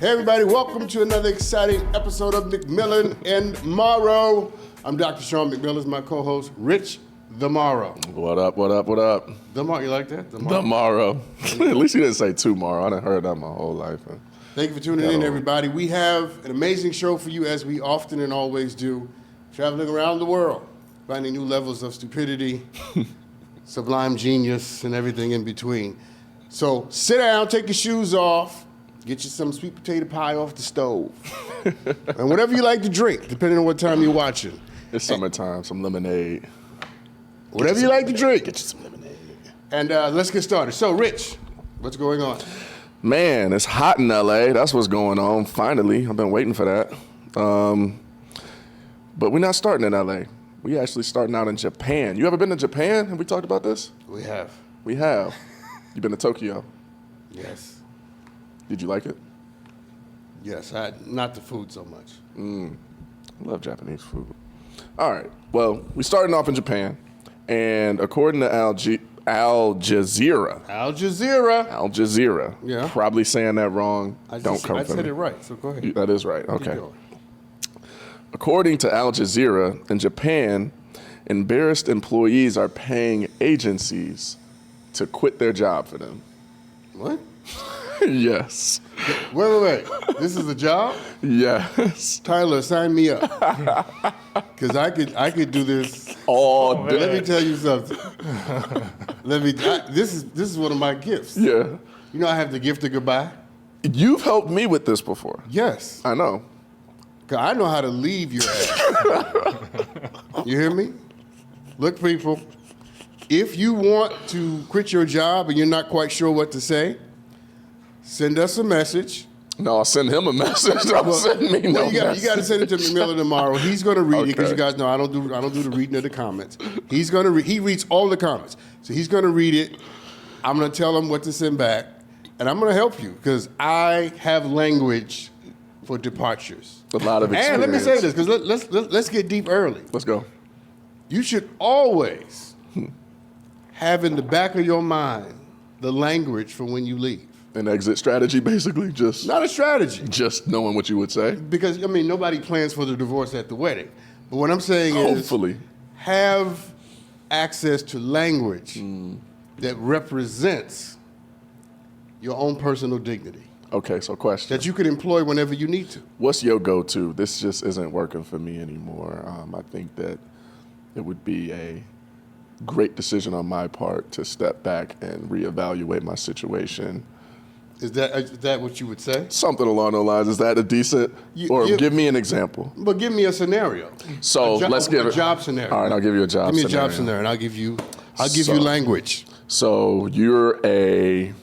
Hey everybody, welcome to another exciting episode of McMillan and Morrow. I'm Dr. Sean McMillan, is my co-host, Rich the Morrow. What up, what up, what up? The Morrow, you like that? The Morrow. At least you didn't say tomorrow. I done heard that my whole life. Thank you for tuning in, everybody. We have an amazing show for you, as we often and always do, traveling around the world, finding new levels of stupidity, sublime genius, and everything in between. So sit down, take your shoes off, get you some sweet potato pie off the stove, and whatever you like to drink, depending on what time you're watching. It's summertime, some lemonade. Whatever you like to drink. Get you some lemonade. And let's get started. So, Rich, what's going on? Man, it's hot in LA. That's what's going on. Finally, I've been waiting for that. But we're not starting in LA. We actually starting out in Japan. You ever been to Japan? Have we talked about this? We have. We have. You been to Tokyo? Yes. Did you like it? Yes, not the food so much. I love Japanese food. All right. Well, we're starting off in Japan, and according to Al Jazeera. Yeah. Probably saying that wrong. I for said me. it right, so go ahead. That is right. Okay. Keep going. According to Al Jazeera, in Japan, embarrassed employees are paying agencies to quit their job for them. What? Yes. Wait. This is a job? Yes. Tyler, sign me up. Because I could do this all day. Let me tell you something. This is one of my gifts. Yeah. You know I have the gift of goodbye? You've helped me with this before. Yes. I know. 'Cause I know how to leave your ass. You hear me? Look, people, if you want to quit your job and you're not quite sure what to say, send us a message. No, I'll send him a message. Don't send me no message. You got to send it to McMillan tomorrow. He's going to read it because you guys know I don't do the reading of the comments. He reads all the comments, so he's going to read it. I'm going to tell him what to send back, and I'm going to help you because I have language for departures. A lot of experience. And let me say this because let's get deep early. Let's go. You should always have in the back of your mind the language for when you leave. An exit strategy, basically, just not a strategy. Just knowing what you would say. Because nobody plans for the divorce at the wedding. But what I'm saying is, have access to language that represents your own personal dignity. Okay, so question. That you can employ whenever you need to. What's your go-to? This just isn't working for me anymore. I think that it would be a great decision on my part to step back and reevaluate my situation. Is that what you would say? Something along those lines. Is that a decent? Give me an example. But give me a scenario. So let's give a job scenario. All right, I'll give you a job scenario. Give me a job scenario, and I'll give you language. So you're a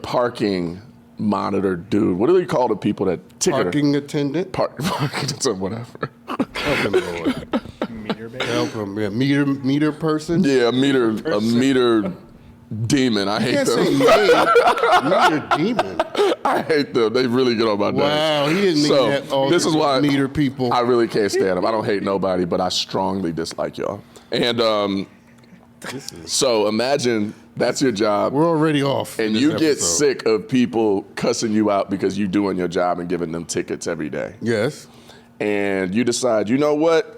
parking monitor dude. What do they call the people that ticket? Parking attendant. Parking attendant, whatever. Help him, Lord. Meter baby. Help him. Yeah, meter person. Yeah, a meter demon. I hate them. You can't say meter demon. I hate them. They really get on my nerves. Wow, he didn't mean that. This is why meter people. I really can't stand them. I don't hate nobody, but I strongly dislike y'all. And so imagine that's your job. We're already off. And you get sick of people cussing you out because you're doing your job and giving them tickets every day. Yes. And you decide, you know what?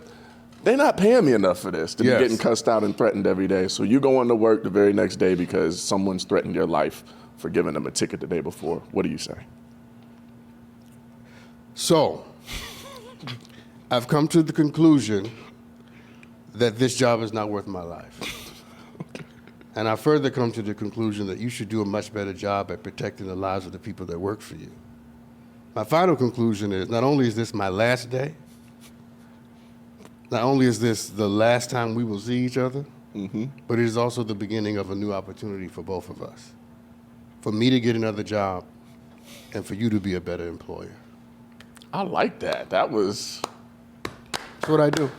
They're not paying me enough for this to be getting cussed out and threatened every day. So you go into work the very next day because someone's threatened your life for giving them a ticket the day before. What do you say? So, I've come to the conclusion that this job is not worth my life. And I further come to the conclusion that you should do a much better job at protecting the lives of the people that work for you. My final conclusion is not only is this my last day, not only is this the last time we will see each other, but it is also the beginning of a new opportunity for both of us. For me to get another job and for you to be a better employer. I like that. That's what I do.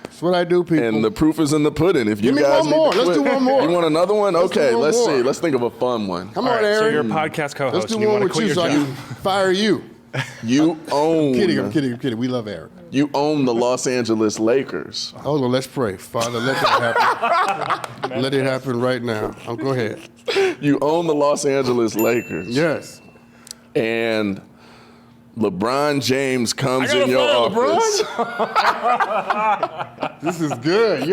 That's what I do, people. And the proof is in the pudding. If you Give me guys one more. Let's do one more. You want another one? Okay, let's more. see. Let's think of a fun one. Come on, Aaron. So you're a podcast co-host. Let's do one with you so I can fire you. You own. I'm kidding. We love Aaron. You own the Los Angeles Lakers. Oh, well, let's pray. Father, let that happen. Let it happen right now. Go ahead. You own the Los Angeles Lakers. Yes. and LeBron James comes in your office. This is good.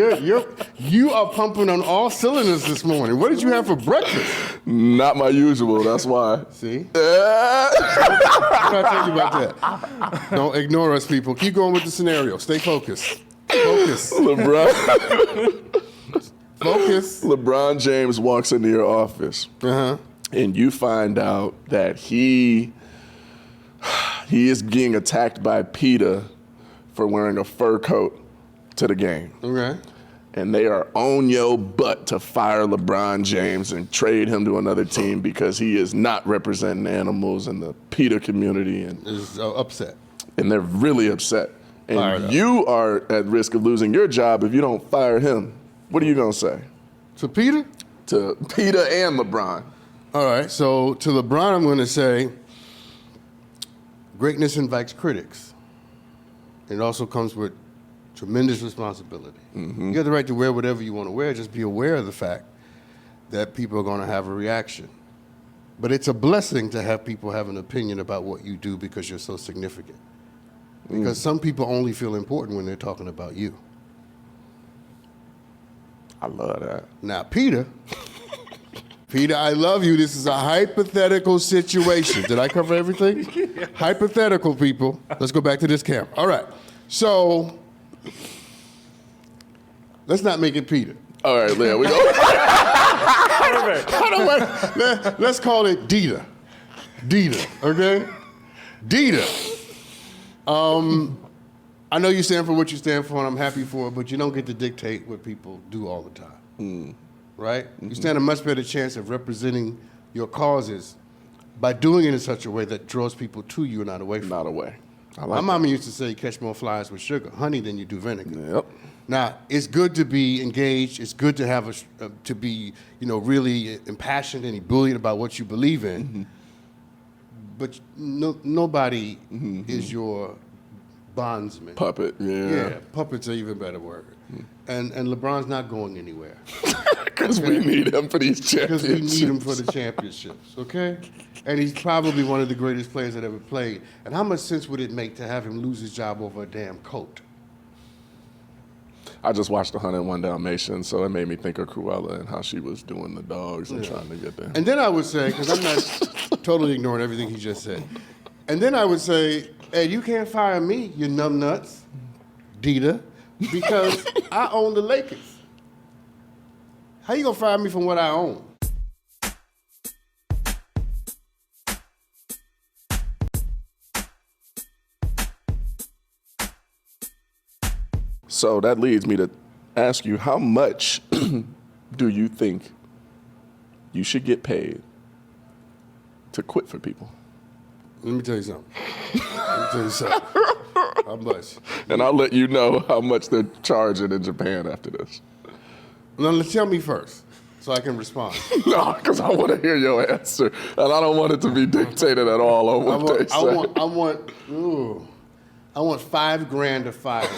You are pumping on all cylinders this morning. What did you have for breakfast? Not my usual, that's why. See? I'm not tell you about that. Don't ignore us, people. Keep going with the scenario. Stay focused. Focus. Focus. LeBron James walks into your office, and you find out that he is being attacked by PETA for wearing a fur coat to the game. Okay. And they are on your butt to fire LeBron James and trade him to another team because he is not representing animals in the PETA community. And is upset. And they're really upset. And you are at risk of losing your job if you don't fire him. What are you going to say? To PETA? To PETA and LeBron. All right. So to LeBron, I'm going to say, greatness invites critics. It also comes with tremendous responsibility. You have the right to wear whatever you want to wear. Just be aware of the fact that people are going to have a reaction. But it's a blessing to have people have an opinion about what you do because you're so significant. Because some people only feel important when they're talking about you. I love that. Now, Peter, I love you. This is a hypothetical situation. Did I cover everything? Yes. Hypothetical, people. Let's go back to this camera. All right. So, let's not make it Peter. All right, there we go. Let's call it Dita. Dita, okay? Dita. I know you stand for what you stand for, and I'm happy for it, but you don't get to dictate what people do all the time, right? You stand a much better chance of representing your causes by doing it in such a way that draws people to you and not away from you. Not away. My mama used to say, catch more flies with honey than you do vinegar. Yep. Now, it's good to be engaged. It's good to have to be, really impassioned and ebullient about what you believe in. But nobody is your bondsman. Puppet, Yeah, puppet's an even better word. And LeBron's not going anywhere. Because we need him for these championships. Because we need him for the championships, okay? And he's probably one of the greatest players that ever played. And how much sense would it make to have him lose his job over a damn coat? I just watched 101 Dalmatians, so it made me think of Cruella and how she was doing the dogs and trying to get there. And then I would say, because I'm not totally ignoring everything he just said, and then I would say, hey, you can't fire me, you numbnuts, Dita, because I own the Lakers. How you gonna fire me from what I own? So that leads me to ask you, how much do you think you should get paid to quit for people? Let me tell you something. How much? And I'll let you know how much they're charging in Japan after this. No, tell me first, so I can respond. No, because I want to hear your answer, and I don't want it to be dictated at all on what they say. I want $5,000 to fire.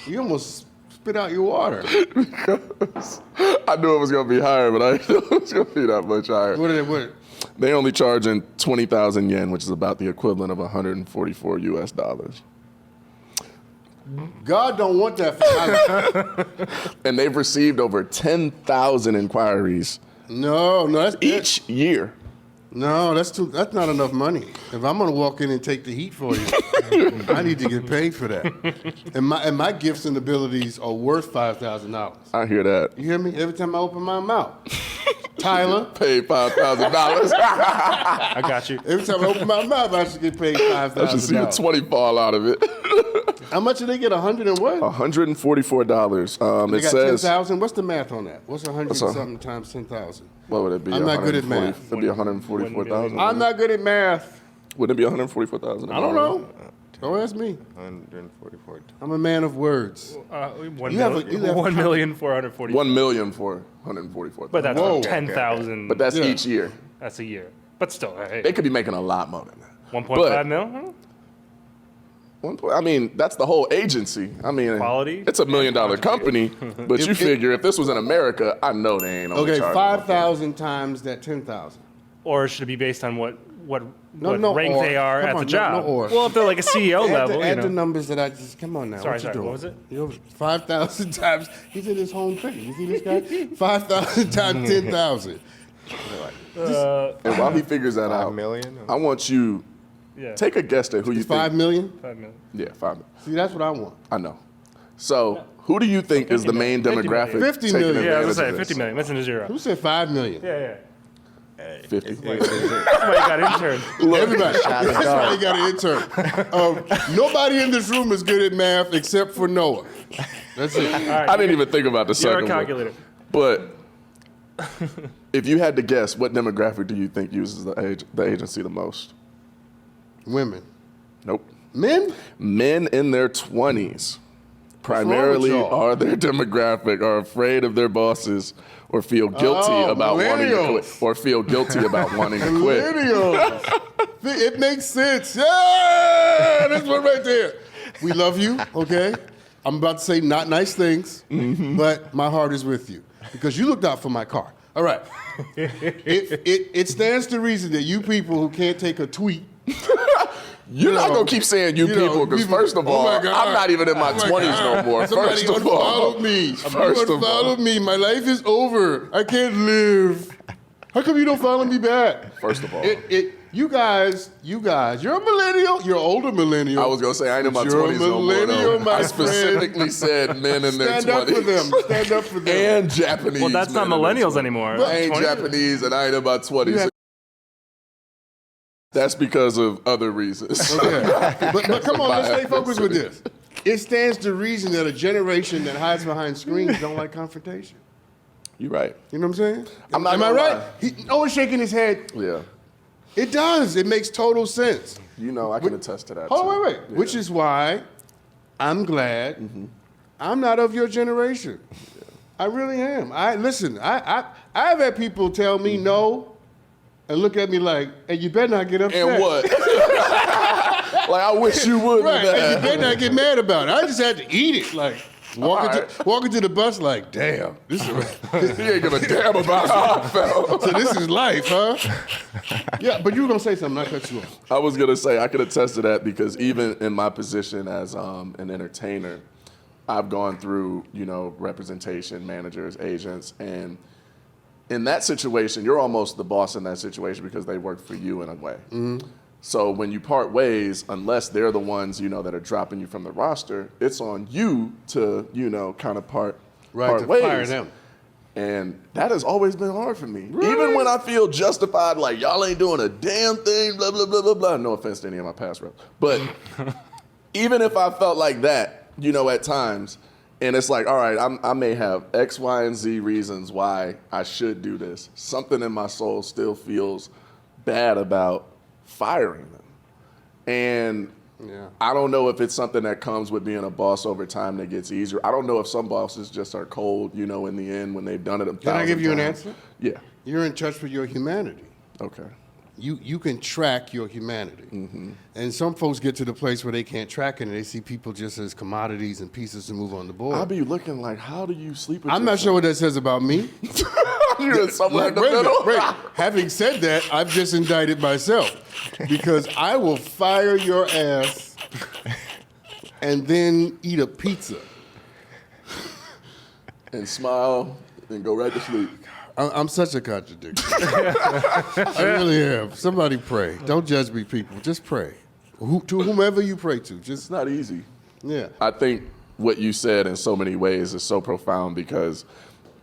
You almost spit out your water. Because I knew it was going to be higher, but I didn't know it was going to be that much higher. What? They only charging 20,000 yen, which is about the equivalent of 144 US dollars. God don't want that for And they've received over 10,000 inquiries. No, that's each year. No, that's not enough money. If I'm gonna walk in and take the heat for you, I need to get paid for that. And my gifts and abilities are worth $5,000. I hear that. You hear me? Every time I open my mouth. Tyler. Paid $5,000. I got you. Every time I open my mouth, I should get paid $5,000. I should see a 20 fall out of it. How much did they get? 100 and what? $144. They it got says 10,000. What's the math on that? What's 100 something times 10,000? What would it be? I'm not good at math. It'd be 144,000. I'm not good at math. Wouldn't it be 144,000? I don't know. Don't ask me. 144. I'm a man of words. 1,440,000. 1 million for 144,000. But that's Whoa. 10,000. But that's each year. That's a year. But still, hey, They could be making a lot more than that. 1.5 mil. I mean, that's the whole agency. I mean, Quality? It's $1 million company, but you figure if this was in America, I know they ain't only Okay, charging 5,000 times that 10,000. Or should it be based on what rank they are at the job. No, or. Well, if they're like a CEO level, add the numbers that I just, come on now. Sorry, what you doing? what was it? 5,000 times, he's in his home thing. You see this guy? 5,000 times 10,000. And while he figures that out, million? I want you take a guess at who you think. 5 million? 5 million. Yeah, 5 million. See, that's what I want. I know. So, who do you think is the main 50 million. demographic? 50 taking million. Yeah, I was advantage gonna say of 50 million. Missing a zero. Who said 5 million? Yeah. 50. That's why you got interned. Everybody. That's why you got an intern. Nobody in this room is good at math except for Noah. That's it. All right, I didn't even think about the You're second a calculator. one. But if you had to guess, what demographic do you think uses the agency the most? Women. Nope. Men? Men in their 20s primarily y'all? are their demographic, are afraid of their bosses or feel guilty about wanting to quit. millennials. Or feel guilty about wanting to quit. Millennials. It makes sense. Yeah, this one right there. We love you, okay? I'm about to say not nice things, but my heart is with you because you looked out for my car. All right. It stands to reason that you people who can't take a tweet. You're not going to keep saying you people because first of all, my God. I'm not even in my 20s no more. Somebody First of all. unfollowed me. First You of all. unfollowed me. My life is over. I can't live. How come you don't follow me back? First of all. You guys, you're a millennial. You're an older millennial. I was going to say, I ain't in my You're a 20s no more. millennial, though. my I specifically said men in their Stand 20s. up for them. Stand up for them. And Japanese. Well, that's not men in their millennials 20s. anymore. I ain't 20? Japanese and I ain't in my 20s. That's because of other reasons. Okay. But come on, let's stay My focused with ethnicity. this. It stands to reason that a generation that hides behind screens don't like confrontation. You're right. You know what I'm saying? I'm not Am I gonna right? Noah's shaking his head. Yeah. It does. It makes total sense. You know, I can attest to that. Hold on, too. wait. Yeah. Which is why I'm glad I'm not of your generation. I really am. Listen. I've had people tell me no, and look at me like, "And you better not get upset." And what? Like, I wish you would. Right. And you better not get mad about it. I just had to eat it. Like walking to the bus, like, damn, this is. You ain't give a damn about how I felt. So this is life, huh? Yeah, but you were gonna say something. I cut you off. I was gonna say I could attest to that because even in my position as an entertainer, I've gone through representation, managers, agents, and in that situation, you're almost the boss in that situation because they work for you in a way. So when you part ways, unless they're the ones that are dropping you from the roster, it's on you to kind of part to ways. fire them. And that has always been hard for me. Really? Even when I feel justified, like y'all ain't doing a damn thing, blah, blah, blah, blah, blah. No offense to any of my past reps. But even if I felt like that, at times, and it's like, all right, I may have X, Y, and Z reasons why I should do this. Something in my soul still feels bad about firing them. And I don't know if it's something that comes with being a boss over time that gets easier. I don't know if some bosses just are cold, in the end when they've done it a thousand times. Can I give you an answer? Yeah. You're in touch with your humanity. Okay. You can track your humanity. And some folks get to the place where they can't track it and they see people just as commodities and pieces to move on the board. I'll be looking like, how do you sleep with I'm not sure what that says about me. You're somewhere in the Wait a middle. minute, wait. Having said that, I've just indicted myself because I will fire your ass and then eat a pizza. And smile and go right to sleep. I'm such a contradiction. I really am. Somebody pray. Don't judge me, people. Just pray. To whomever you pray to. It's Just not easy. yeah. I think what you said in so many ways is so profound because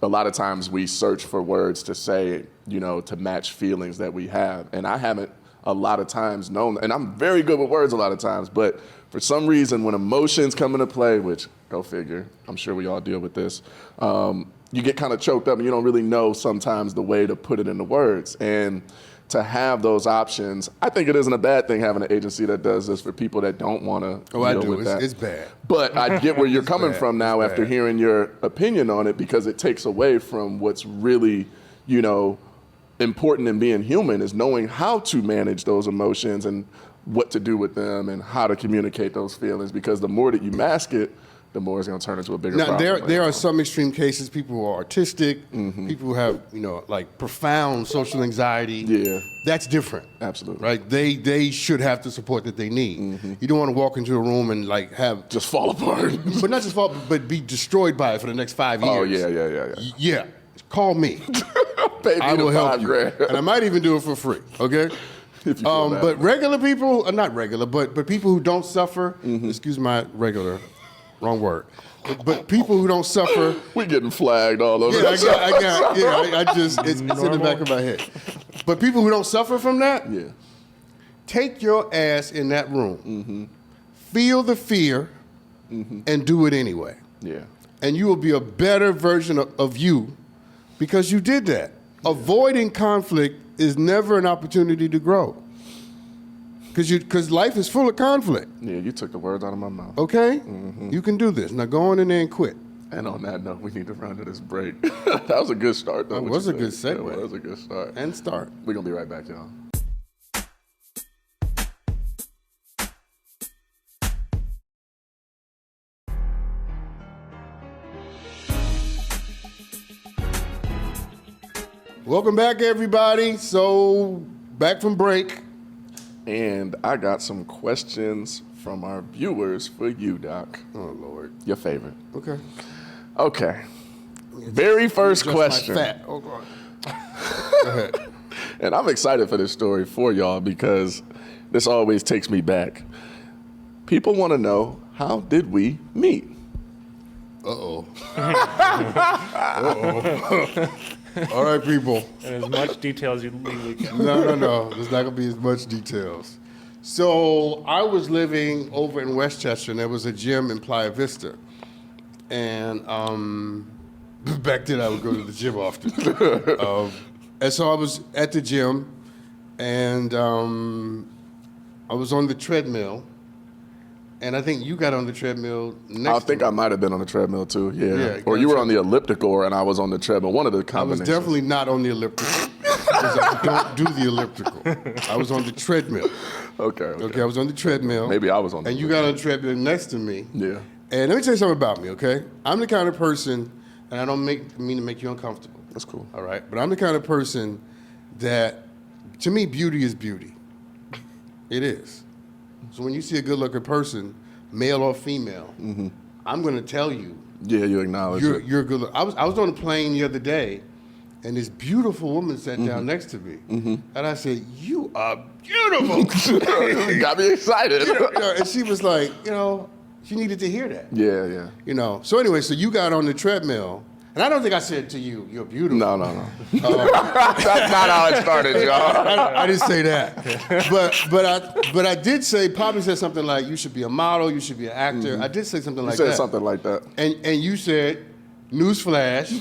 a lot of times we search for words to say, to match feelings that we have. And I haven't a lot of times known, and I'm very good with words a lot of times, but for some reason when emotions come into play, which go figure, I'm sure we all deal with this, you get kind of choked up and you don't really know sometimes the way to put it into words. And to have those options, I think it isn't a bad thing having an agency that does this for people that don't want to deal with that. It's bad. But I get where you're coming bad. from now It's after bad. hearing your opinion on it because it takes away from what's really, important in being human is knowing how to manage those emotions and what to do with them and how to communicate those feelings because the more that you mask it, the more it's going to turn into a bigger Now, problem. there are some extreme cases, people who are artistic, people who have, like profound social anxiety. Yeah. That's different. Absolutely. Right? They should have the support that they need. You don't want to walk into a room and like have... Just fall apart. But not just fall, but be destroyed by it for the next 5 years. Oh, yeah. Yeah. Call me. Pay me I will the help you. $5,000. And I might even do it for free, okay? If you feel bad. But regular people, not regular, but people who don't suffer, excuse my regular, wrong word, but people who don't suffer. We're getting flagged all over. Yeah, I just, it's in the back of my head. But people who don't suffer from that, Yeah. take your ass in that room, feel the fear, and do it anyway. Yeah. And you will be a better version of you because you did that. Avoiding conflict is never an opportunity to grow. Because life is full of conflict. Yeah, you took the words out of my mouth. Okay? You can do this. Now go on in there and quit. And on that note, we need to run to this break. That was a good start, though. That was a good segue. That was a good start. And start. We're going to be right back, y'all. Welcome back, everybody. So, back from break. And I got some questions from our viewers for you, Doc. Oh, Lord. Your favorite. Okay. Okay. Very first Just question. my fat. Oh, God. Go ahead. And I'm excited for this story for y'all because this always takes me back. People want to know, how did we meet? Uh-oh. All right, people. And as much detail as you legally can. No. There's not going to be as much details. So I was living over in Westchester, and there was a gym in Playa Vista. And back then I would go to the gym often. And so I was at the gym, and I was on the treadmill. And I think you got on the treadmill next I think I might have been on the treadmill too, yeah. Or got you were you. on the elliptical and I was on the treadmill. One of the I was combinations. definitely not on the elliptical. Because I don't do the elliptical. I was on the treadmill. Okay, I was on the treadmill. Maybe I was on the And you got on the treadmill next to me. Yeah. And let me tell you something about me, okay? I'm the kind of person, and I don't mean to make you uncomfortable. That's cool. All right? But I'm the kind of person that, to me, beauty is beauty. It is. So when you see a good-looking person, male or female, I'm going to tell you. Yeah, you acknowledge it. You're good. I was on a plane the other day, and this beautiful woman sat down next to me, and I said, "You are beautiful." Got me excited. And she was like, she needed to hear that. Yeah. So anyway, so you got on the treadmill, and I don't think I said to you, "You're beautiful." No. That's not how it started, y'all. I didn't say that, but I did say, probably said something like, "You should be a model, you should be an actor." I did say something like that. You said something like that. And you said, "Newsflash,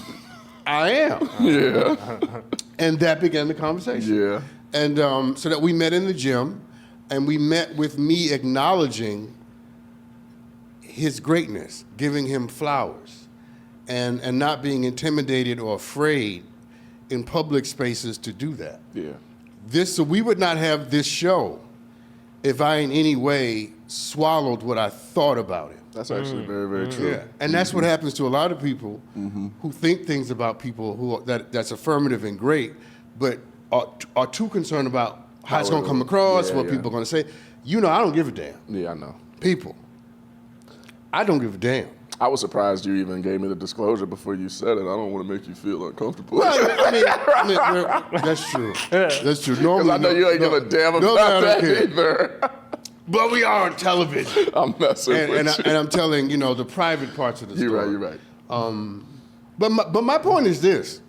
I am." Yeah. And that began the conversation. Yeah. And so that we met in the gym, and we met with me acknowledging his greatness, giving him flowers, and not being intimidated or afraid in public spaces to do that. Yeah. So we would not have this show if I in any way swallowed what I thought about it. That's actually very, very true. Yeah, and that's what happens to a lot of people who think things about people that's affirmative and great, but are too concerned about how it's going to come across, what people are going to say. I don't give a damn. Yeah, I know. People, I don't give a damn. I was surprised you even gave me the disclosure before you said it. I don't want to make you feel uncomfortable. Well, I mean, that's true. That's true. Normally, I know you ain't give a damn about that either. But we are on television. I'm messing with you. And I'm telling, the private parts of the story. You're right. But my point is this.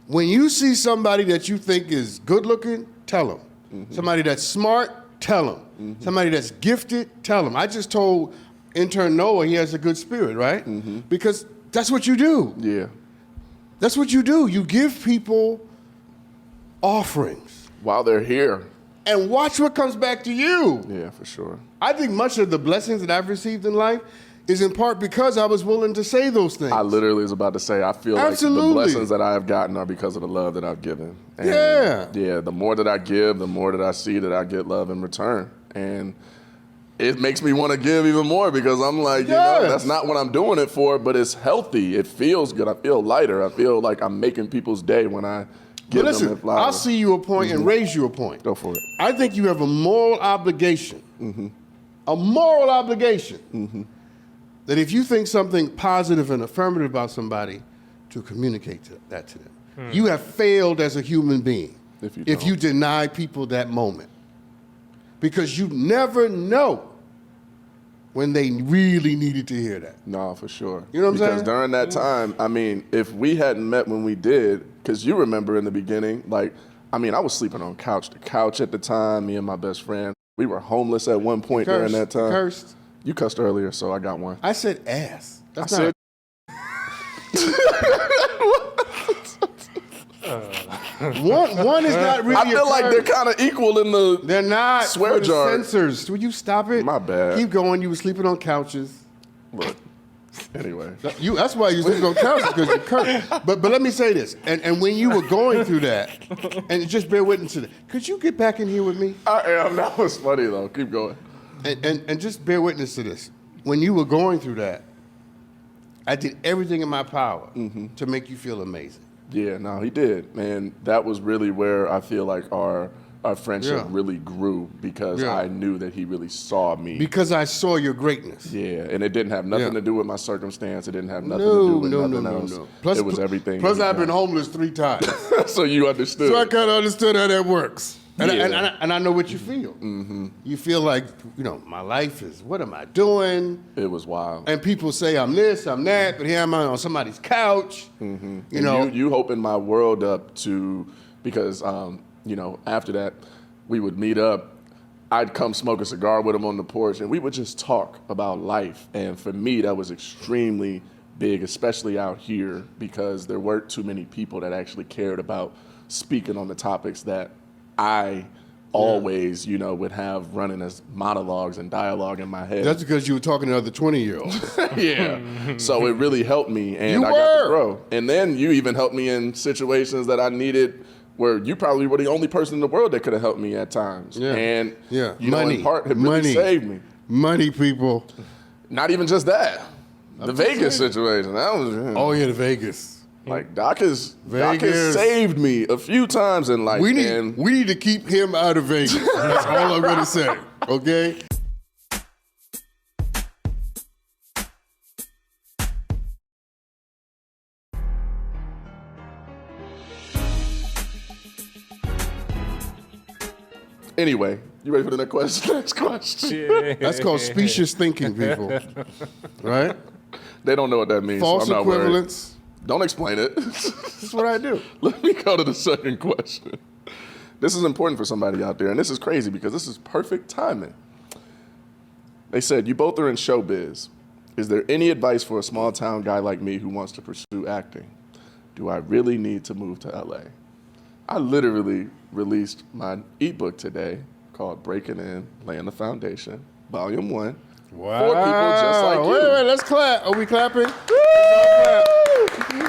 When you see somebody that you think is good looking, tell them. Somebody that's smart, tell them. Somebody that's gifted, tell them. I just told intern Noah he has a good spirit, right? Because that's what you do. Yeah. That's what you do. You give people offerings. While they're here. And watch what comes back to you. Yeah, for sure. I think much of the blessings that I've received in life is in part because I was willing to say those things. I literally was about to say, I feel like the blessings that I have gotten are because of the love that I've given. And yeah. Yeah, the more that I give, the more that I see that I get love in return. And it makes me want to give even more because I'm like, that's not what I'm doing it for, but it's healthy. It feels good. I feel lighter. I feel like I'm making people's day when I give them their flowers. I'll see you a point and raise you a point. Go for it. I think you have a moral obligation, that if you think something positive and affirmative about somebody, to communicate that to them. You have failed as a human being if you deny people that moment. Because you never know when they really needed to hear that. No, for sure. You know what I'm saying? Because during that time, I mean, if we hadn't met when we did, because you remember in the beginning, like, I mean, I was sleeping on couch to couch at the time, me and my best friend. We were homeless at one point during that time. Cursed. You cussed earlier, so I got one. I said ass. That's I not. One is not really. I feel like they're kind of equal in the. They're not swear jar. Censors. Will you stop it? My bad. Keep going. You were sleeping on couches. Look. Anyway. That's why you sleep on couches, because you curse. But let me say this. And when you were going through that, and just bear witness to that, could you get back in here with me? I am. That was funny though. Keep going. And just bear witness to this. When you were going through that, I did everything in my power to make you feel amazing. Yeah, no, he did. And that was really where I feel like our friendship really grew, because I knew that he really saw me. Because I saw your greatness. Yeah, and it didn't have nothing to do with my circumstance. It didn't have nothing to do with nothing else. Plus, it was everything. Plus, I've been homeless 3 times. So you understood. So I kind of understood how that works. And, and I know what you feel. You feel like, my life is, what am I doing? It was wild. And people say I'm this, I'm that, but here I'm on somebody's couch. You opened my world up to, because, after that, we would meet up. I'd come smoke a cigar with him on the porch, and we would just talk about life. And for me, that was extremely big, especially out here, because there weren't too many people that actually cared about speaking on the topics that I always, would have running as monologues and dialogue in my head. That's because you were talking to other 20-year-olds. Yeah. So it really helped me, and I got to grow. And then you even helped me in situations that I needed, where you probably were the only person in the world that could have helped me at times. Yeah. And, money. In part, it really saved me. Money, people. Not even just that. The Vegas situation. That was... Oh, yeah, the Vegas. Like, Doc has saved me a few times in life. We need to keep him out of Vegas. That's all I'm going to say, okay? Anyway, you ready for the next question? That's called specious thinking, people. Right? They don't know what that means. False so I'm not equivalence. Worried. Don't explain it. That's what I do. Let me go to the second question. This is important for somebody out there, and this is crazy because this is perfect timing. They said, you both are in showbiz. Is there any advice for a small town guy like me who wants to pursue acting? Do I really need to move to LA? I literally released my ebook today called Breaking In, Laying the Foundation, Volume 1. Wow. For people just like you. Wait, let's clap. Are we clapping?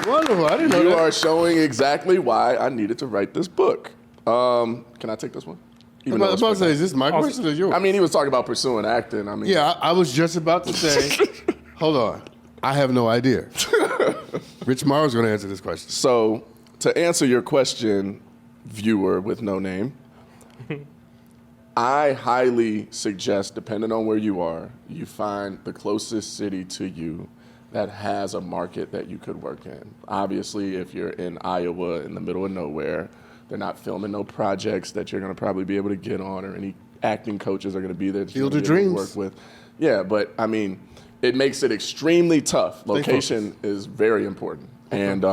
Wonderful. I didn't know You that. are showing exactly why I needed to write this book. Can I take this one? I was about to say, is this my question or yours? I mean, he was talking about pursuing acting. Yeah, I was just about to say, hold on. I have no idea. Rich Morrow's going to answer this question. So, to answer your question, viewer with no name, I highly suggest, depending on where you are, you find the closest city to you that has a market that you could work in. Obviously, if you're in Iowa, in the middle of nowhere, they're not filming no projects that you're going to probably be able to get on, or any acting coaches are going to be there Field of Dreams. Work with. Yeah, but I mean, it makes it extremely tough. Location is very important. And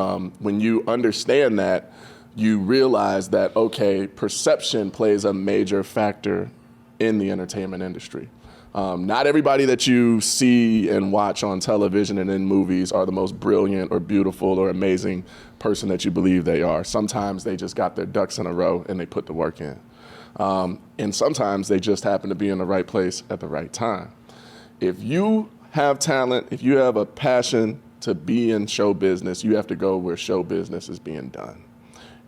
when you understand that, you realize that, okay, perception plays a major factor in the entertainment industry. Not everybody that you see and watch on television and in movies are the most brilliant or beautiful or amazing person that you believe they are. Sometimes they just got their ducks in a row and they put the work in. And sometimes they just happen to be in the right place at the right time. If you have talent, if you have a passion to be in show business, you have to go where show business is being done.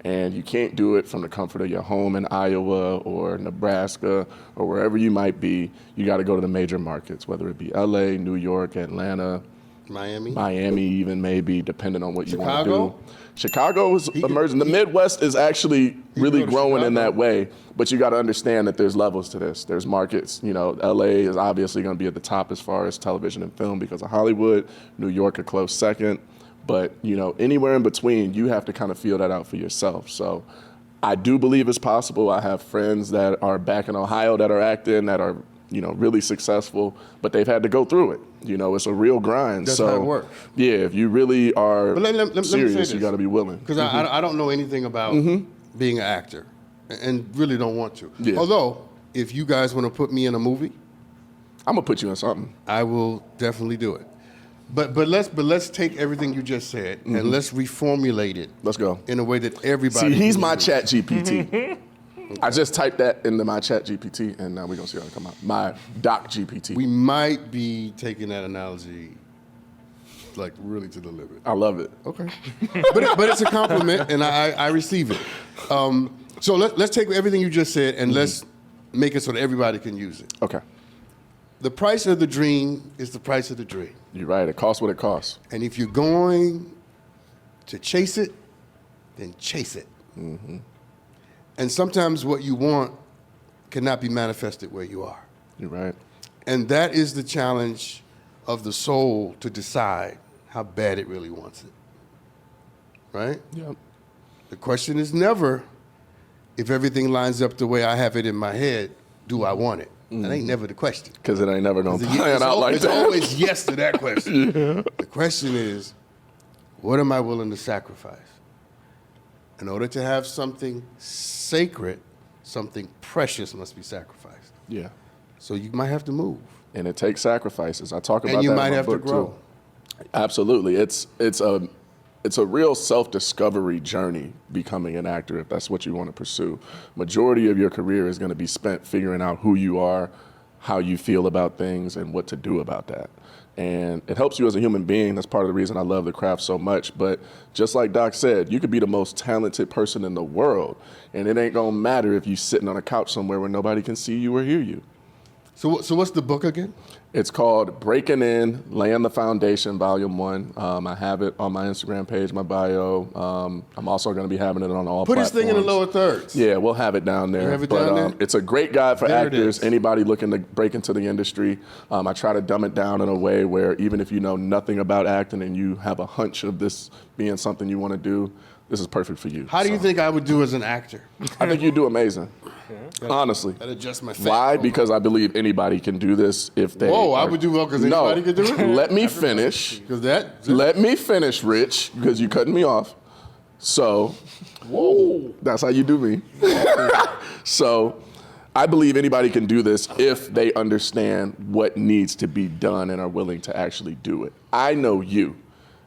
And you can't do it from the comfort of your home in Iowa or Nebraska or wherever you might be. You got to go to the major markets, whether it be LA, New York, Atlanta, Miami even maybe, depending on what you want to do. Chicago is emerging. The Midwest is actually really growing in that way, but you got to understand that there's levels to this. There's markets. You know, LA is obviously going to be at the top as far as television and film because of Hollywood. New York a close second. But, you know, anywhere in between, you have to kind of feel that out for yourself. So I do believe it's possible. I have friends that are back in Ohio that are acting, that are, you know, really successful, but they've had to go through it. You know, it's a real grind. That's so, how it works. Yeah, if you really are let serious, you got to be willing. Because I don't know anything about being an actor and really don't want to. Yeah. Although, if you guys want to put me in a movie, I'm going to put you in something. I will definitely do it. But let's take everything you just said and let's reformulate it. Let's go. In a way that everybody. See, he's my chat GPT. I just typed that into my chat GPT, and now we're going to see how it come out. My doc GPT. We might be taking that analogy, like, really to the limit. I love it. Okay. but it's a compliment, and I receive it. So let's take everything you just said, and let's make it so that everybody can use it. Okay. The price of the dream is the price of the dream. You're right. It costs what it costs. And if you're going to chase it, then chase it. And sometimes what you want cannot be manifested where you are. You're right. And that is the challenge of the soul, to decide how bad it really wants it. Right? Yep. The question is never, if everything lines up the way I have it in my head, do I want it? That ain't never the question. Because it ain't never going to plan out like that. It's always yes to that question. The question is, what am I willing to sacrifice? In order to have something sacred, something precious must be sacrificed. Yeah. So you might have to move. And it takes sacrifices. I talk about that And you in might my have to book, grow. too. Absolutely. It's a real self-discovery journey becoming an actor, if that's what you want to pursue. Majority of your career is going to be spent figuring out who you are, how you feel about things, and what to do about that. And it helps you as a human being. That's part of the reason I love the craft so much. But just like Doc said, you could be the most talented person in the world, and it ain't going to matter if you're sitting on a couch somewhere where nobody can see you or hear you. So what's the book again? It's called Breaking In, Laying the Foundation, Volume 1. I have it on my Instagram page, my bio. I'm also going to be having it on all Put platforms. his thing in the lower thirds. Yeah, we'll have it down there. You have it down there? It's a great guide for There it actors, is. anybody looking to break into the industry. I try to dumb it down in a way where even if you know nothing about acting and you have a hunch of this being something you want to do, this is perfect for you. How do you think I would do as an actor? I think you do amazing. Honestly. That adjust my face. Why? Because I believe anybody can do this if they. Whoa, I would do well because anybody can do it? Let me finish. Because that. Let me finish, Rich, because you cutting me off. So, whoa, that's how you do me. So, I believe anybody can do this if they understand what needs to be done and are willing to actually do it. I know you.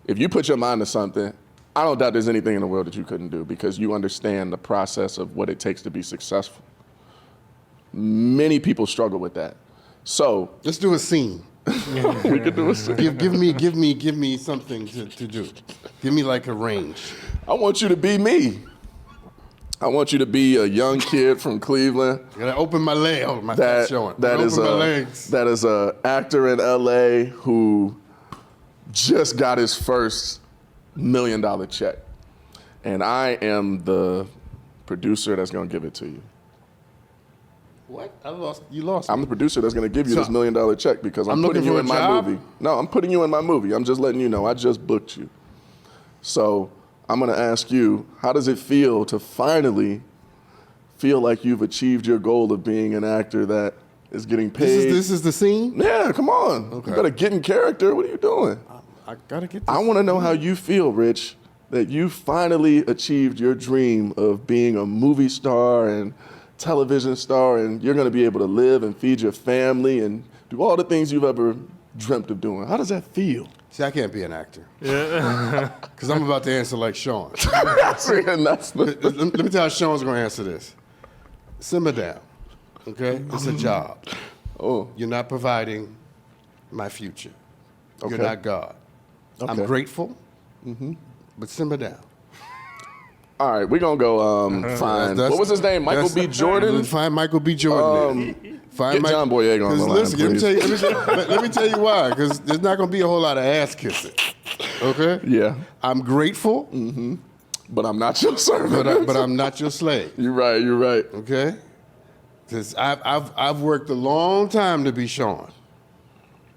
If you put your mind to something, I don't doubt there's anything in the world that you couldn't do because you understand the process of what it takes to be successful. Many people struggle with that. So Let's do a scene. we could do a scene. Give me something to do. Give me like a range. I want you to be me. I want you to be a young kid from Cleveland. I gotta open my leg. Oh, my feet showing. That is open my legs. that is a actor in LA who just got his first $1 million check. And I am the producer that's gonna give it to you. What? You lost. I'm the producer that's going to give you So, this $1 million check because I'm putting looking you for in a my job? movie. No, I'm putting you in my movie. I'm just letting you know. I just booked you. So I'm going to ask you, how does it feel to finally feel like you've achieved your goal of being an actor that is getting paid? This is the scene? Yeah, come on. Okay. You better get in character. What are you doing? I gotta get this. I want to know how you feel, Rich, that you finally achieved your dream of being a movie star and television star, and you're going to be able to live and feed your family and do all the things you've ever dreamt of doing. How does that feel? See, I can't be an actor. Yeah. Because I'm about to answer like Sean. And that's Let me tell you how Sean's going to answer this. Simmer down, okay? It's a job. Oh, You're not providing my future. Okay. You're not God. I'm Okay. grateful, but simmer down. All right, we're going to go find, what was his name? Michael B. Jordan? Find Michael B. Jordan. Get John Boyega on the line, listen, please. let me tell you why, because there's not going to be a whole lot of ass kissing. Okay? Yeah. I'm grateful. But I'm not your servant. But I'm not your slave. You're right. Okay? Because I've worked a long time to be Sean.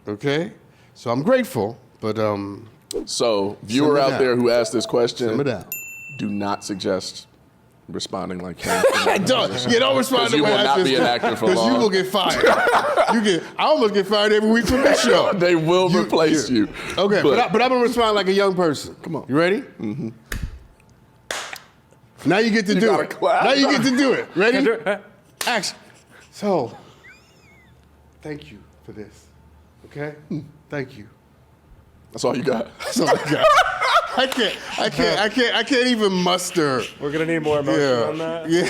Okay? So I'm grateful, but So, viewer out there who asked this question, simmer down. do not suggest responding like him. Don't respond to you what will I not just be an said, actor for because you long. will get fired. I almost get fired every week from this show. They will replace you. Okay, but I'm gonna respond like a young person. Come on. You ready? Mm-hmm. Now you get to do gotta it. clap. Now you get to do it. Ready? Action. So, thank you for this. Okay? Thank you. That's all you got. That's all I got. I can't even muster. We're gonna need more emotion on that. Yeah.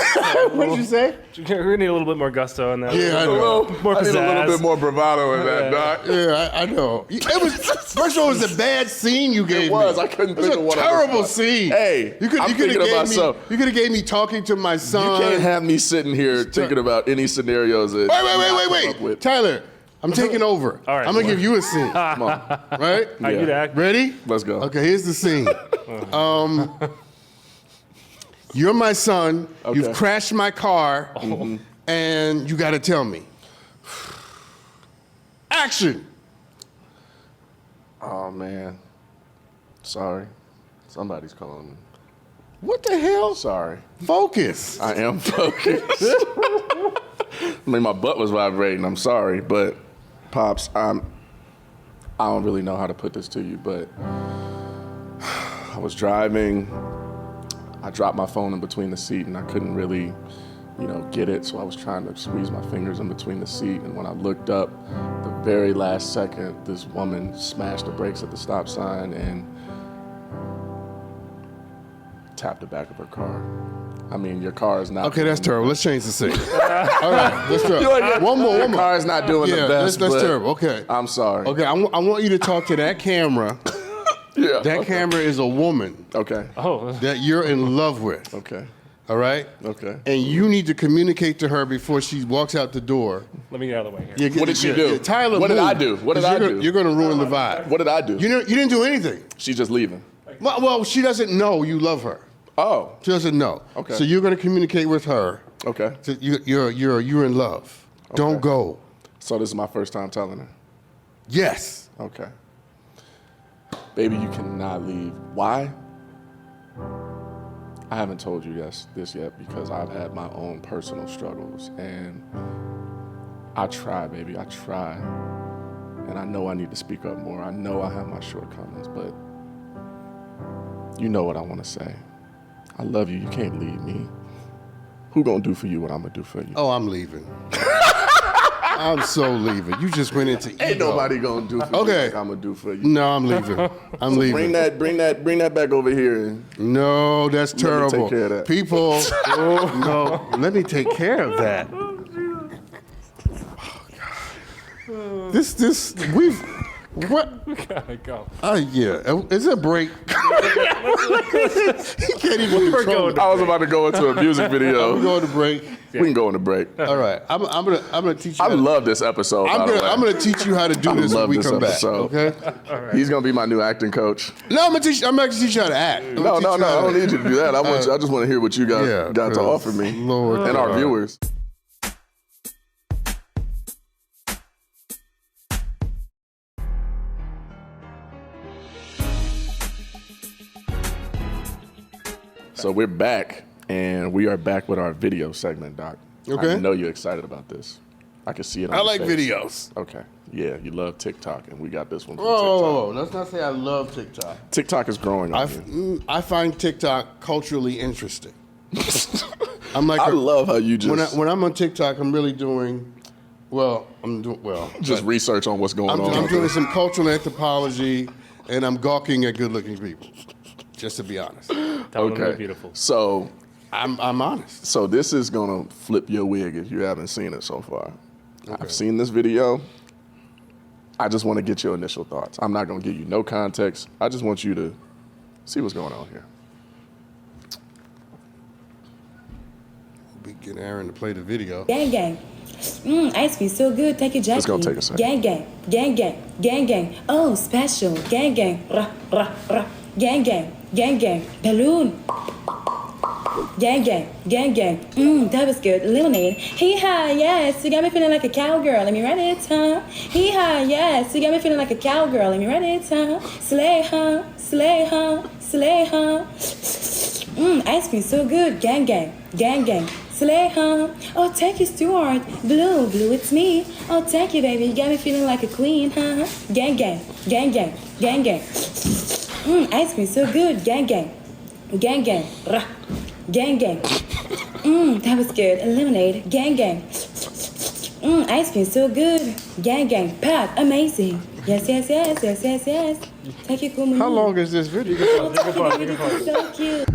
What did you say? We're gonna need a little bit more gusto on that. Yeah, I know. More I need a little pizzazz. bit more bravado in that, Doc. Yeah, I know. It was first of all, it was a bad scene you gave me. It was. I couldn't think of what It was a terrible scene. Hey, I'm thinking of myself. You could have gave me talking to my son. You can't have me sitting here thinking about any scenarios that Wait. Tyler, I'm taking over. All right, I'm gonna give you a scene. Come on. Right? I need to act. Ready? Let's go. Okay, here's the scene. You're my son. Okay. You've crashed my car, and you got to tell me. Action. Oh, man. Sorry. Somebody's calling me. What the hell? Sorry. Focus. I am focused. I mean, my butt was vibrating. I'm sorry, but Pops, I don't really know how to put this to you, but I was driving. I dropped my phone in between the seat, and I couldn't really, get it. So I was trying to squeeze my fingers in between the seat, and when I looked up, the very last second, this woman smashed the brakes at the stop sign and tapped the back of her car. I mean, your car is not. Okay, that's terrible. Let's change the scene. All right, let's try. One more. Your car is not doing the best. That's but terrible. Okay. I'm sorry. Okay, I want you to talk to that camera. Yeah. That camera is a woman Okay. Oh, that you're in love with. Okay. All right? Okay. And you need to communicate to her before she walks out the door. let me get out of the way here. What did she do? Tyler, What did move, I do? What did 'cause I do? You're going to ruin the vibe. What did I do? You didn't do anything. She's just leaving. Well, she doesn't know you love her. Oh. She doesn't know. Okay. So you're going to communicate with her. Okay. So you're in love. Don't go. So this is my first time telling her. Yes. Okay. Baby, you cannot leave. Why? I haven't told you this yet because I've had my own personal struggles, and I try, baby. I try. And I know I need to speak up more. I know I have my shortcomings, but you know what I want to say. I love you. You can't leave me. Who gonna do for you what I'm gonna do for you? Oh, I'm leaving. I'm so leaving. You just went into ego. Ain't nobody gonna do for you like I'm gonna do for you. No, I'm leaving. I'm leaving. Bring that back over here. And No, that's me terrible. take care of that. People, no, let me take care of that. Oh, God. What? Gotta go. Yeah. Is it a break? He can't even We're control going it. I was about to go into a music video. We're going to break. We can go on a break. All right. I'm gonna teach you. I love this episode. by the way. I'm gonna teach you how to do I this when love we this come episode. back. Okay. He's gonna be my new acting coach. No, I'm gonna teach you how to act. No, I don't need you to do that. I just want to hear what you got to 'cause offer me Lord and our God. viewers. So we're back, and we are back with our video segment, Doc. Okay. I know you're excited about this. I can see it on I your like face. videos. Okay. Yeah, you love TikTok, and we got this one from Oh, let's not say I love TikTok. TikTok. TikTok is growing on you. I find TikTok culturally interesting. I'm like, I love how you just when I'm on TikTok, I'm really doing well. just research on what's going I'm on. doing some cultural anthropology, and I'm gawking at good-looking people. Just to be honest, That would be beautiful. So I'm honest. So this is gonna flip your wig if you haven't seen it so far. Okay. I've seen this video. I just want to get your initial thoughts. I'm not gonna give you no context. I just want you to see what's going on here. get Aaron to play the video. Gang gang. Ice cream so good, take your jacket. It's gonna take a second. Gang gang, gang gang, gang gang. Oh, special. Gang gang, rah, rah, rah. Gang gang, gang gang. Balloon. Gang gang, gang gang. That was good. Lemonade. Hee-haw, yes. You got me feeling like a cowgirl. Let me write it, huh? Hee-haw, yes. You got me feeling like a cowgirl. Let me write it, huh? Slay, huh? Slay, huh? Slay, huh? Ice cream so good. Gang gang, gang gang. Slay, huh? Oh, thank you, Stuart. Blue, blue, it's me. Oh, thank you, baby. You got me feeling like a queen, huh? Gang gang, gang gang, gang gang. Ice cream so good. Gang gang, gang gang. Rah. Gang gang. That was good. Lemonade. Gang gang. Ice cream so good. Gang gang. Pat. Amazing. Yes, yes, yes, yes, yes, yes. Take it cool. How long is this video? So cute.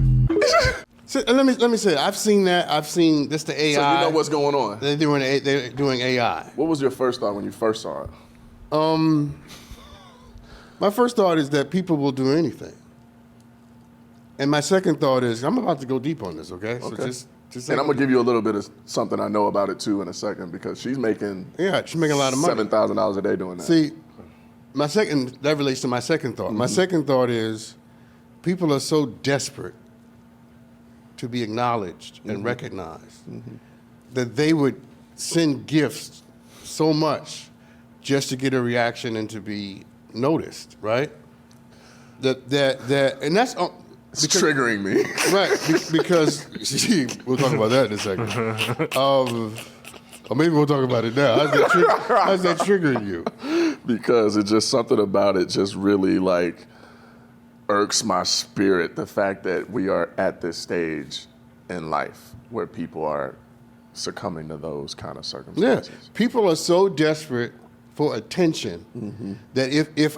So, let me say, I've seen that. I've seen this. The AI. So you know what's going on. They're doing AI. What was your first thought when you first saw it? My first thought is that people will do anything. And my second thought is, I'm about to go deep on this, okay? So just and I'm gonna give you a little bit of something I know about it too in a second, because she's making a lot of money. $7,000 a day doing that. See, that relates to my second thought. My second thought is, people are so desperate to be acknowledged and recognized that they would send gifts so much just to get a reaction and to be noticed, right? And that's it's triggering me. Right, because we'll talk about that in a second. Or maybe we'll talk about it now. How's that triggering you? Because it's just something about it just really like irks my spirit. The fact that we are at this stage in life where people are succumbing to those kind of circumstances. Yeah, people are so desperate for attention that if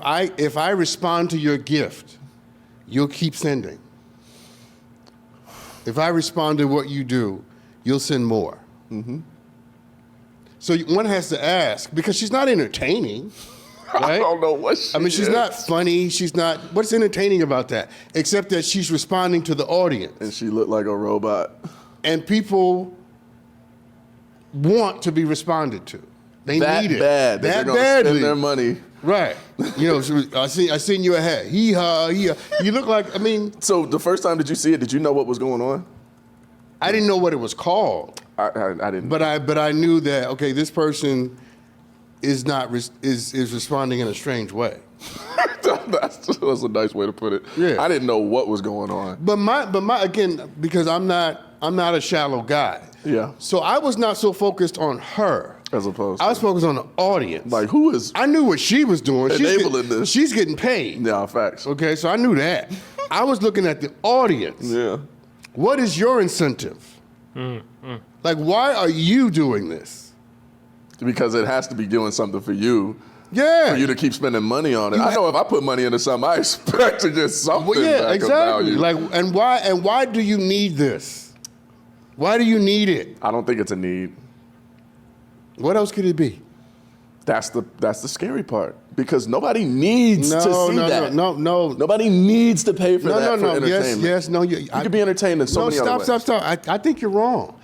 I respond to your gift, you'll keep sending. If I respond to what you do, you'll send more. So one has to ask, because she's not entertaining, right? I don't know what she is. She's not funny. She's not, what's entertaining about that? Except that she's responding to the audience. And she looked like a robot. And people want to be responded to. They need it. That badly. Spend their money. Right. I seen you ahead. Hee-haw, hee-haw. You look like, So the first time did you see it, did you know what was going on? I didn't know what it was called. I didn't. But I knew that, okay, this person is responding in a strange way. That was a nice way to put it. Yeah. I didn't know what was going on. But my again, because I'm not a shallow guy. Yeah. So I was not so focused on her. As opposed I was focused on the audience. Like, who is I knew what she was doing. enabling this? She's getting paid. Yeah, facts. Okay, so I knew that. I was looking at the audience. Yeah. What is your incentive? Like, why are you doing this? Because it has to be doing something for you. Yeah. For you to keep spending money on it. I know if I put money into something, I expect to get something back of value. Like, and why do you need this? Why do you need it? I don't think it's a need. What else could it be? That's the scary part, because nobody needs to see that. No. Nobody needs to pay for that for entertainment. Yes. You could be entertained in so many other ways. Stop. I think you're wrong,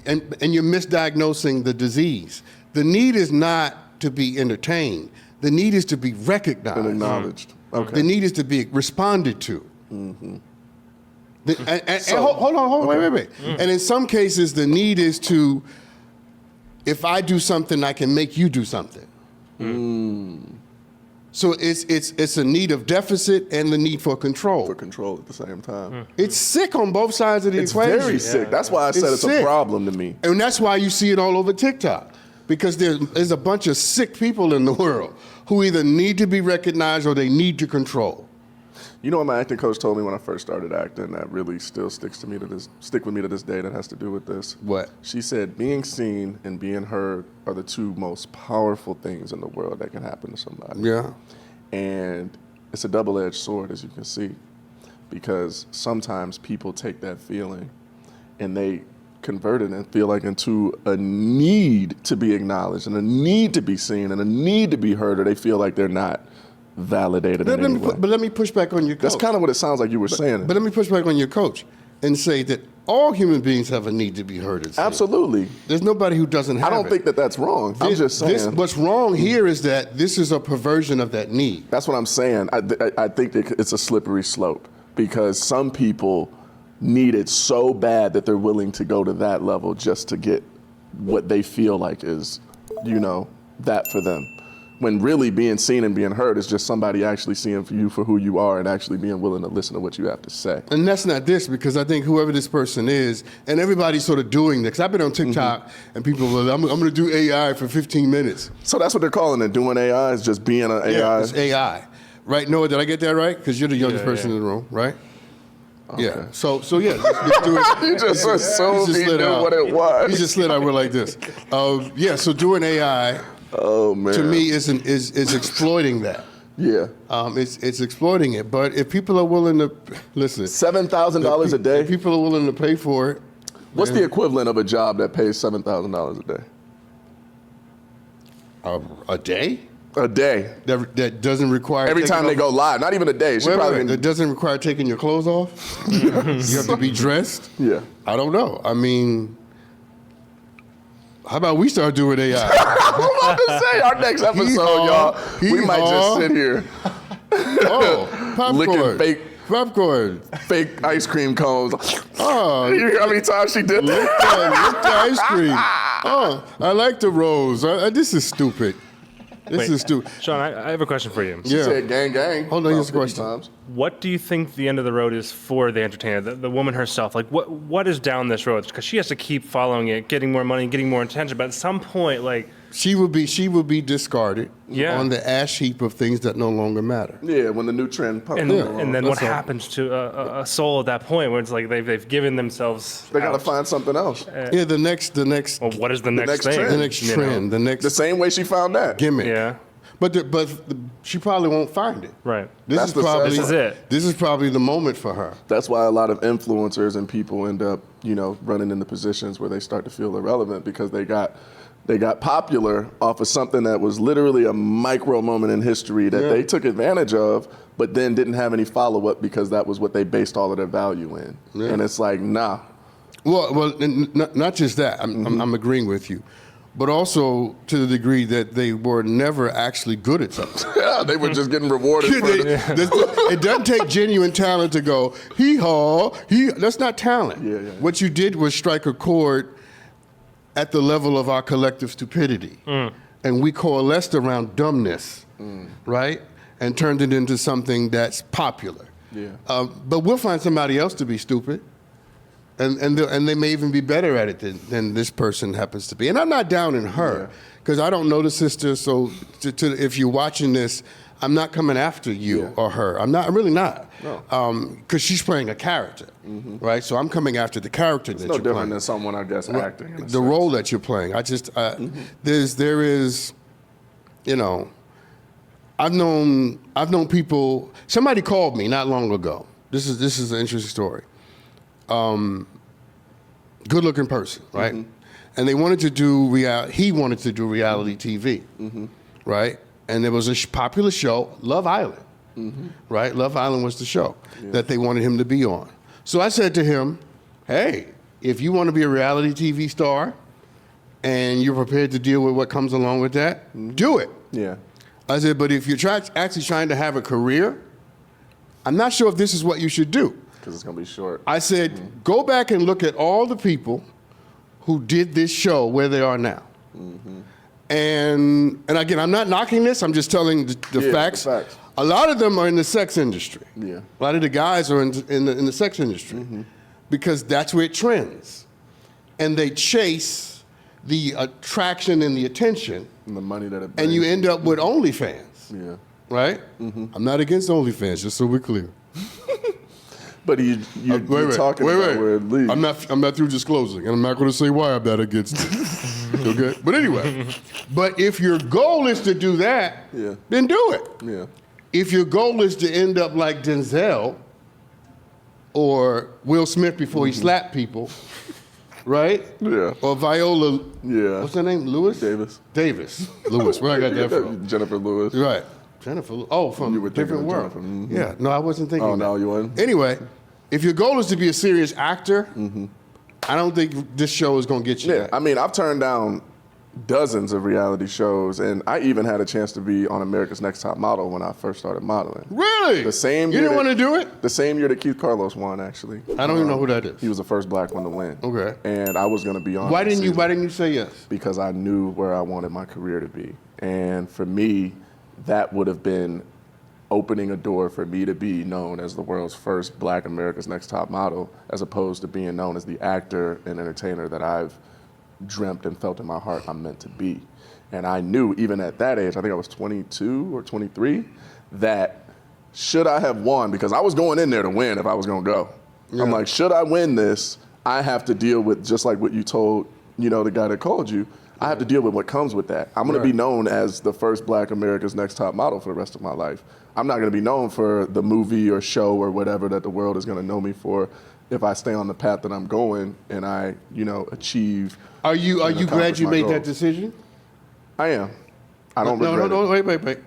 and you're misdiagnosing the disease. The need is not to be entertained. The need is to be recognized And acknowledged. Okay. The need is to be responded to. Hold on, wait. And in some cases, the need is to, if I do something, I can make you do something. So it's a need of deficit and the need for control. For control at the same time. It's sick on both sides of the equation. It's very sick. That's why I said it's a problem to me. And that's why you see it all over TikTok. Because there's a bunch of sick people in the world who either need to be recognized or they need to control. You know what my acting coach told me when I first started acting that really still stick with me to this day, that has to do with this? What? She said being seen and being heard are the two most powerful things in the world that can happen to somebody. Yeah. And it's a double-edged sword, as you can see, because sometimes people take that feeling and they convert it and feel like into a need to be acknowledged and a need to be seen and a need to be heard, or they feel like they're not validated in any way. But let me push back on your coach. That's kind of what it sounds like you were saying. But let me push back on your coach and say that all human beings have a need to be heard and seen. Absolutely. There's nobody who doesn't have it. I don't think that that's wrong. I'm just saying. What's wrong here is that this is a perversion of that need. That's what I'm saying. I think that it's a slippery slope because some people need it so bad that they're willing to go to that level just to get what they feel like is, that for them. When really being seen and being heard is just somebody actually seeing you for who you are and actually being willing to listen to what you have to say. And that's not this, because I think whoever this person is, and everybody's sort of doing this. I've been on TikTok and people will, I'm going to do AI for 15 minutes. So that's what they're calling it, doing AI, is just being an AI? Yeah, it's AI. Right, Noah, did I get that right? Because you're the youngest person in the room, right? Okay. Yeah, so yeah, let's do it. You just assumed he knew what it was. He just slid out like this. So doing AI, oh man, to me is exploiting that. Yeah, it's exploiting it. But if people are willing to listen, $7,000 a day. If people are willing to pay for it. What's the equivalent of a job that pays $7,000 a day? A day? A day. That doesn't require every time they go live. Not even a day. That doesn't require taking your clothes off. You have to be dressed. Yeah. I don't know. I mean, how about we start doing AI? I'm about to say our next episode, y'all. We might just sit here. Popcorn. Licking fake popcorn. Fake ice cream cones. Oh, you hear how many times she did that? Lick the ice cream. Oh, I like the rose. This is stupid. This is stupid. Sean, I have a question for you. She said gang, gang. Hold on, here's a question. Times. What do you think the end of the road is for the entertainer, the woman herself? Like, what is down this road? Because she has to keep following it, getting more money, getting more attention. But at some point, like... She will be discarded on the ash heap of things that no longer matter. Yeah, when the new trend comes. And then what happens to a soul at that point where it's like they've given themselves... They got to find something else. The next... Well, what is the next thing? The next trend. The same way she found that. Gimmick. Yeah. But she probably won't find it. Right. This is it. This is probably the moment for her. That's why a lot of influencers and people end up, running into positions where they start to feel irrelevant because they got popular off of something that was literally a micro moment in history that they took advantage of, but then didn't have any follow-up because that was what they based all of their value in. Yeah. And it's like, nah. Well, not just that. I'm agreeing with you. But also to the degree that they were never actually good at something. Yeah, they were just getting rewarded. It doesn't take genuine talent to go, hee-haw, that's not talent. Yeah. What you did was strike a chord at the level of our collective stupidity. And we coalesced around dumbness, right? And turned it into something that's popular. Yeah. But we'll find somebody else to be stupid. And they may even be better at it than this person happens to be. And I'm not down in her, because I don't know the sister, so if you're watching this, I'm not coming after you or her. I'm really not. No. Because she's playing a character, right? So I'm coming after the character that you're playing. It's no different than someone, I guess, acting. The role that you're playing. I just, there is, I've known people, somebody called me not long ago. This is an interesting story. Good-looking person, right? And they wanted to do he wanted to do reality TV, right? And there was a popular show, Love Island, right? Love Island was the show that they wanted him to be on. So I said to him, hey, if you want to be a reality TV star and you're prepared to deal with what comes along with that, do it. Yeah. I said, but if you're actually trying to have a career, I'm not sure if this is what you should do. Because it's going to be short. I said, go back and look at all the people who did this show where they are now. And again, I'm not knocking this. I'm just telling the facts. The facts. A lot of them are in the sex industry. Yeah. A lot of the guys are in the sex industry because that's where it trends. And they chase the attraction and the attention. And the money that it brings. And you end up with OnlyFans. Yeah. Right? I'm not against OnlyFans, just so we're clear. But you're talking about where it leads. I'm not through disclosing, and I'm not going to say why I'm not against it. Okay? But anyway, if your goal is to do that, then do it. Yeah. If your goal is to end up like Denzel or Will Smith before he slapped people, right? Yeah. Or Viola. Yeah. What's her name? Davis. Lewis. Where I got that from? Jennifer Lewis. Right. Jennifer. Oh, from you were Different World. Jennifer. Yeah. No, I wasn't thinking. Oh, no, you weren't? Anyway, if your goal is to be a serious actor, I don't think this show is going to get you that. I mean, I've turned down dozens of reality shows, and I even had a chance to be on America's Next Top Model when I first started modeling. Really? The same You year didn't want to do it? The same year that Keith Carlos won, actually. I don't even know who that is. He was the first black one to win. Okay. And I was going to be on. Why that didn't season you say yes? Because I knew where I wanted my career to be, and for me, that would have been opening a door for me to be known as the world's first black America's Next Top Model, as opposed to being known as the actor and entertainer that I've dreamt and felt in my heart I'm meant to be. And I knew, even at that age, I think I was 22 or 23, that should I have won, because I was going in there to win if I was going to go. Yeah. I'm like, should I win this, I have to deal with, just like what you told, the guy that called you, I have to deal with what comes with that. I'm going to be known as the first black America's Next Top Model for the rest of my life. I'm not going to be known for the movie or show or whatever that the world is going to know me for if I stay on the path that I'm going and I, achieve. Are you glad you made that decision? I am. I don't regret it. No, wait.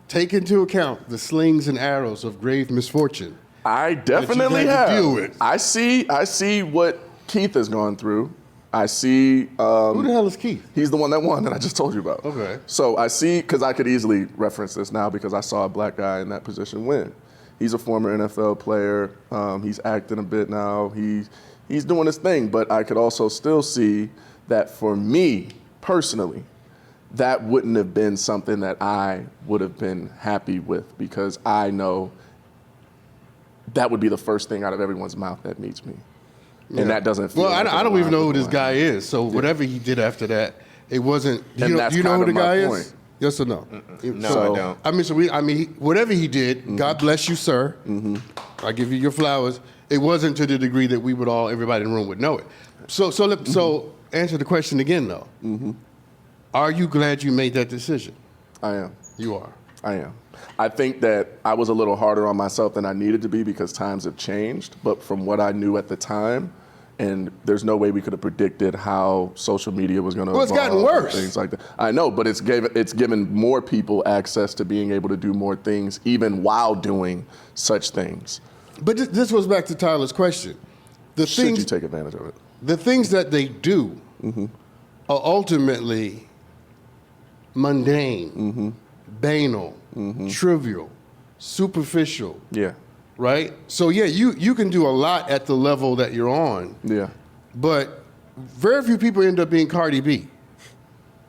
Take into account the slings and arrows of grave misfortune. I definitely have. have. To deal with. I see what Keith has gone through. I see. Who the hell is Keith? He's the one that won that I just told you about. Okay. So I see, because I could easily reference this now because I saw a black guy in that position win. He's a former NFL player. He's acting a bit now. He's doing his thing, but I could also still see that for me personally, that wouldn't have been something that I would have been happy with, because I know that would be the first thing out of everyone's mouth that meets me. Yeah. And that doesn't feel well, like I don't even know who this guy is, so whatever he did after that, it wasn't. Do you know who the guy is? Yes or no? No, I don't. I mean, whatever he did, God bless you, sir. I give you your flowers. It wasn't to the degree that everybody in the room would know it. So answer the question again, though. Are you glad you made that decision? I am. You are. I am. I think that I was a little harder on myself than I needed to be because times have changed. But from what I knew at the time, and there's no way we could have predicted how social media was going to evolve. Well, it's gotten worse. Things like that. I know, but it's given more people access to being able to do more things, even while doing such things. But this goes back to Tyler's question. Should you take advantage of it? The things that they do are ultimately mundane, banal, trivial, superficial. Yeah. Right? So yeah, you can do a lot at the level that you're on. Yeah. But very few people end up being Cardi B.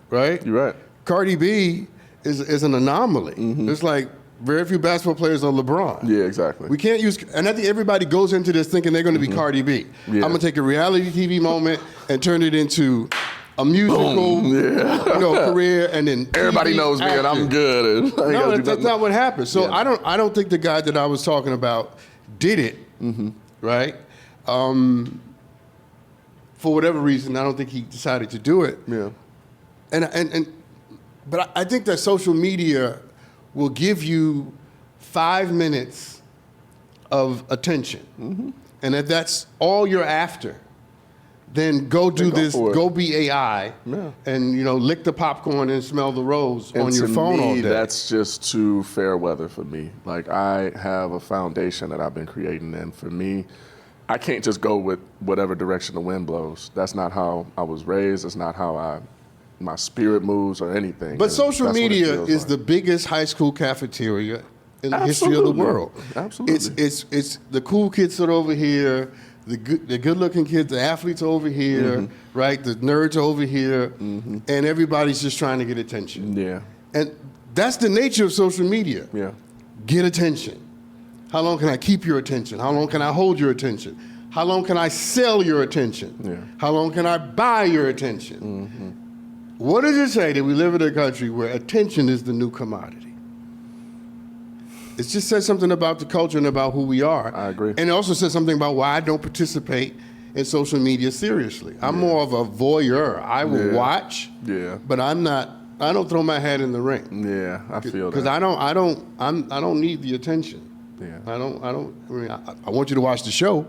Right? You're right. Cardi B is an anomaly. It's like very few basketball players are LeBron. Yeah, exactly. We can't use, and I think everybody goes into this thinking they're going to be Cardi B. Yeah. I'm going to take a reality TV moment and turn it into a musical, career, and then everybody TV knows me and I'm acting. good. No, that's not what happened. So Yeah. I don't think the guy that I was talking about did it, right? For whatever reason, I don't think he decided to do it. Yeah. But I think that social media will give you 5 minutes of attention, and if that's all you're after, then go do this. Go be AI, and lick the popcorn and smell the rose on your phone all day. That's just too fair weather for me. Like, I have a foundation that I've been creating, and for me, I can't just go with whatever direction the wind blows. That's not how I was raised. That's not how my spirit moves or anything. But social media is the biggest high school cafeteria in the history of the world. Absolutely. It's the cool kids that are over here. The good-looking kids, the athletes are over here, right? The nerds are over here, and everybody's just trying to get attention. Yeah. And that's the nature of social media. Yeah. Get attention. How long can I keep your attention? How long can I hold your attention? How long can I sell your attention? Yeah. How long can I buy your attention? What does it say that we live in a country where attention is the new commodity? It just says something about the culture and about who we are. I agree. And it also says something about why I don't participate in social media seriously. I'm more of a voyeur. I will watch, but I don't throw my hat in the ring. Yeah, I feel that. Because I don't need the attention. Yeah. I want you to watch the show.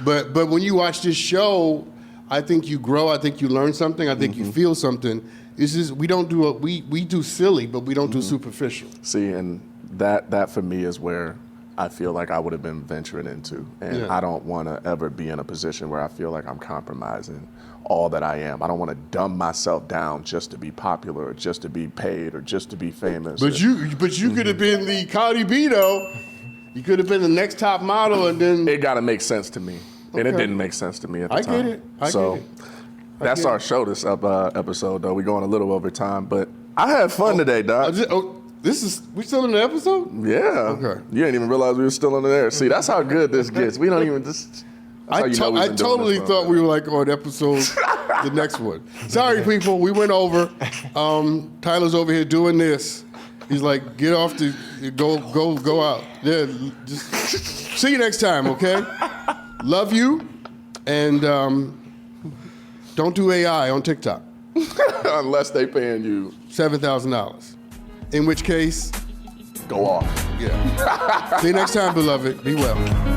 But when you watch this show, I think you grow, I think you learn something, I think you feel something. It's just we do silly, but we don't do superficial. See, and that for me is where I feel like I would have been venturing into. And Yeah. I don't want to ever be in a position where I feel like I'm compromising all that I am. I don't want to dumb myself down just to be popular or just to be paid or just to be famous. But you could have been the Cardi B though. You could have been the next top model, and then It got to make sense to me. And it Okay. didn't make sense to me at the I time. get it. I so get it. that's get our it. show this episode, though. We're going a little over time, but I had fun today, Doc. We still in the episode? Yeah. Okay. You didn't even realize we were still in the air. See, that's how good this gets. We don't even just. I totally thought we were like on episode, the next one. Sorry, people, we went over. Tyler's over here doing this. He's like, get off the, go out. Yeah, just see you next time, okay? Love you, and don't do AI on TikTok. Unless they paying you. $7,000. In which case, Go off. yeah. See you next time, beloved. Be well.